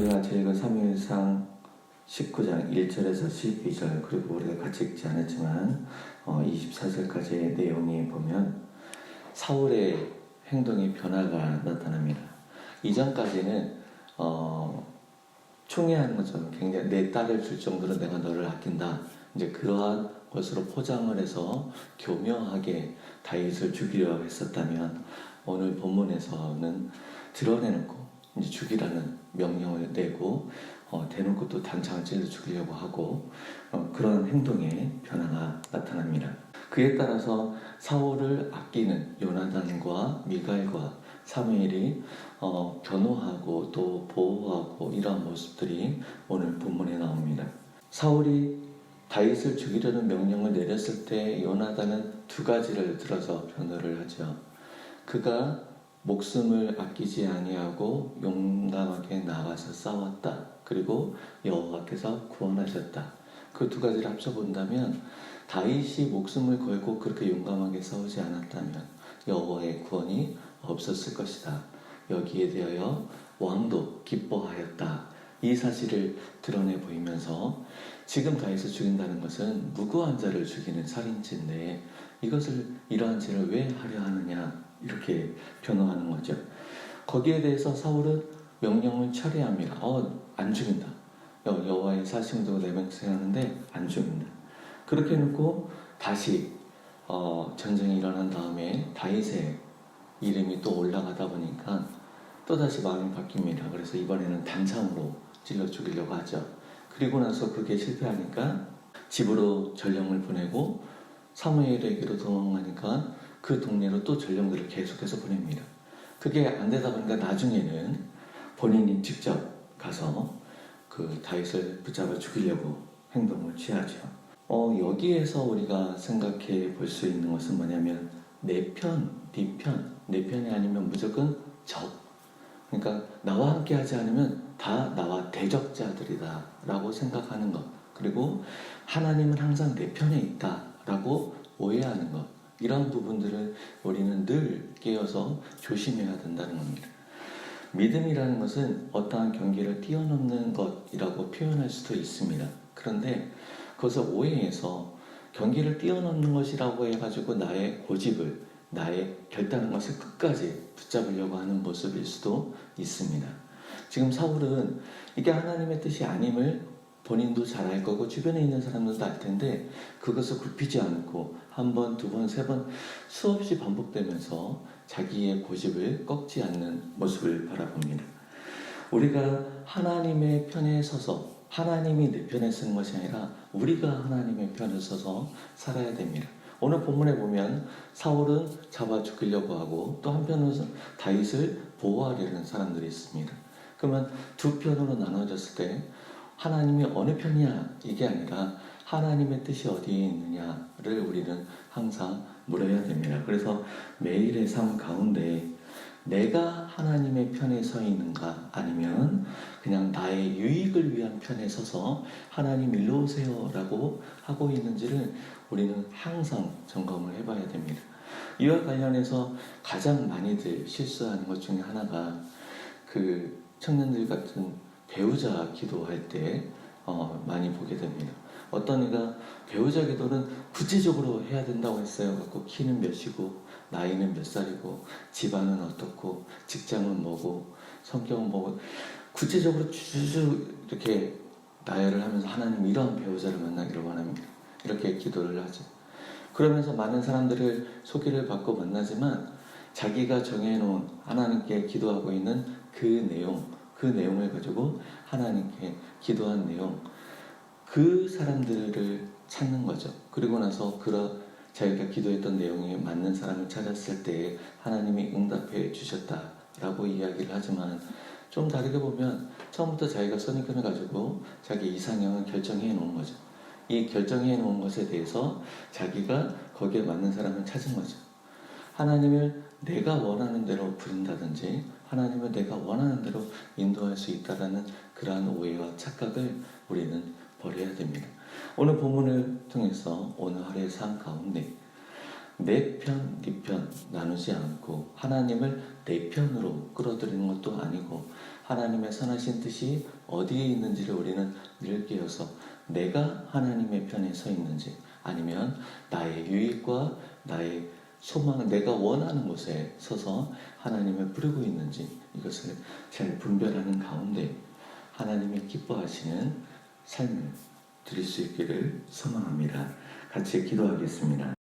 우리가 같이 읽은 사무엘상 19장 1절에서 12절, 그리고 우리가 같이 읽지 않았지만 24절까지의 내용에 보면 사울의 행동의 변화가 나타납니다. 이전까지는 충해하는 것처럼 굉장히 내 딸을 줄 정도로 내가 너를 아낀다, 이제 그러한 것으로 포장을 해서 교묘하게 다윗을 죽이려 했었다면, 오늘 본문에서는 드러내놓고 이제 죽이라는 명령을 내고 대놓고 또 단창을 찔러 죽이려고 하고 그런 행동의 변화가 나타납니다. 그에 따라서 사울을 아끼는 요나단과 미갈과 사무엘이 변호하고 또 보호하고 이러한 모습들이 오늘 본문에 나옵니다. 사울이 다윗을 죽이려는 명령을 내렸을 때 요나단은 두 가지를 들어서 변호를 하죠. 그가 목숨을 아끼지 아니하고 용감하게 나가서 싸웠다. 그리고 여호와께서 구원하셨다. 그 두 가지를 합쳐본다면, 다윗이 목숨을 걸고 그렇게 용감하게 싸우지 않았다면 여호와의 구원이 없었을 것이다. 여기에 대하여 왕도 기뻐하였다. 이 사실을 드러내 보이면서, 지금 다윗을 죽인다는 것은 무고한 자를 죽이는 살인죄인데 이러한 죄를 왜 하려 하느냐, 이렇게 변호하는 거죠. 거기에 대해서 사울은 명령을 철회합니다. 안 죽인다. 여호와의 사심도 내맹세하는데 안 죽인다. 그렇게 해놓고 다시 전쟁이 일어난 다음에 다윗의 이름이 또 올라가다 보니까 또다시 마음이 바뀝니다. 그래서 이번에는 단창으로 찔러 죽이려고 하죠. 그리고 나서 그게 실패하니까 집으로 전령을 보내고 사무엘에게로 도망가니까 그 동네로 또 전령들을 계속해서 보냅니다. 그게 안 되다 보니까 나중에는 본인이 직접 가서 그 다윗을 붙잡아 죽이려고 행동을 취하죠. 여기에서 우리가 생각해 볼 수 있는 것은 뭐냐면, 내 편, 네 편, 내 편이 아니면 무조건 적. 그러니까 나와 함께 하지 않으면 다 나와 대적자들이다 라고 생각하는 것, 그리고 하나님은 항상 내 편에 있다 라고 오해하는 것, 이런 부분들을 우리는 늘 깨어서 조심해야 된다는 겁니다. 믿음이라는 것은 어떠한 경계를 뛰어넘는 것이라고 표현할 수도 있습니다. 그런데 그것을 오해해서 경계를 뛰어넘는 것이라고 해가지고 나의 고집을, 나의 결단한 것을 끝까지 붙잡으려고 하는 모습일 수도 있습니다. 지금 사울은 이게 하나님의 뜻이 아님을 본인도 잘 알 거고 주변에 있는 사람들도 알 텐데, 그것을 굽히지 않고 한 번, 두 번, 세 번 수없이 반복되면서 자기의 고집을 꺾지 않는 모습을 바라봅니다. 우리가 하나님의 편에 서서, 하나님이 내 편에 서는 것이 아니라 우리가 하나님의 편에 서서 살아야 됩니다. 오늘 본문에 보면 사울은 잡아 죽이려고 하고 또 한편으로는 다윗을 보호하려는 사람들이 있습니다. 그러면 두 편으로 나눠졌을 때 하나님이 어느 편이야, 이게 아니라 하나님의 뜻이 어디에 있느냐를 우리는 항상 물어야 됩니다. 그래서 매일의 삶 가운데 내가 하나님의 편에 서 있는가, 아니면 그냥 나의 유익을 위한 편에 서서 하나님 일로 오세요 라고 하고 있는지를 우리는 항상 점검을 해봐야 됩니다. 이와 관련해서 가장 많이들 실수하는 것 중에 하나가, 그 청년들 같은 배우자 기도할 때 많이 보게 됩니다. 어떤 이가 배우자 기도는 구체적으로 해야 된다고 했어요. 갖고 키는 몇이고 나이는 몇 살이고 집안은 어떻고 직장은 뭐고 성격은 뭐고 구체적으로 쭉 이렇게 나열을 하면서 하나님 이러한 배우자를 만나기를 원합니다, 이렇게 기도를 하죠. 그러면서 많은 사람들을 소개를 받고 만나지만 자기가 정해놓은 하나님께 기도하고 있는 그 내용을 가지고 하나님께 기도한 내용, 그 사람들을 찾는 거죠. 그리고 나서 자기가 기도했던 내용에 맞는 사람을 찾았을 때 하나님이 응답해 주셨다라고 이야기를 하지만, 좀 다르게 보면 처음부터 자기가 선입견을 가지고 자기 이상형을 결정해 놓은 거죠. 이 결정해 놓은 것에 대해서 자기가 거기에 맞는 사람을 찾은 거죠. 하나님을 내가 원하는 대로 부른다든지 하나님을 내가 원하는 대로 인도할 수 있다라는 그러한 오해와 착각을 우리는 버려야 됩니다. 오늘 본문을 통해서 오늘 하루의 삶 가운데 내 편, 네 편 나누지 않고 하나님을 내 편으로 끌어들이는 것도 아니고 하나님의 선하신 뜻이 어디에 있는지를 우리는 늘 깨어서 내가 하나님의 편에 서 있는지 아니면 나의 유익과 나의 소망, 내가 원하는 곳에 서서 하나님을 부르고 있는지 이것을 잘 분별하는 가운데 하나님이 기뻐하시는 삶을 드릴 수 있기를 소망합니다. 같이 기도하겠습니다.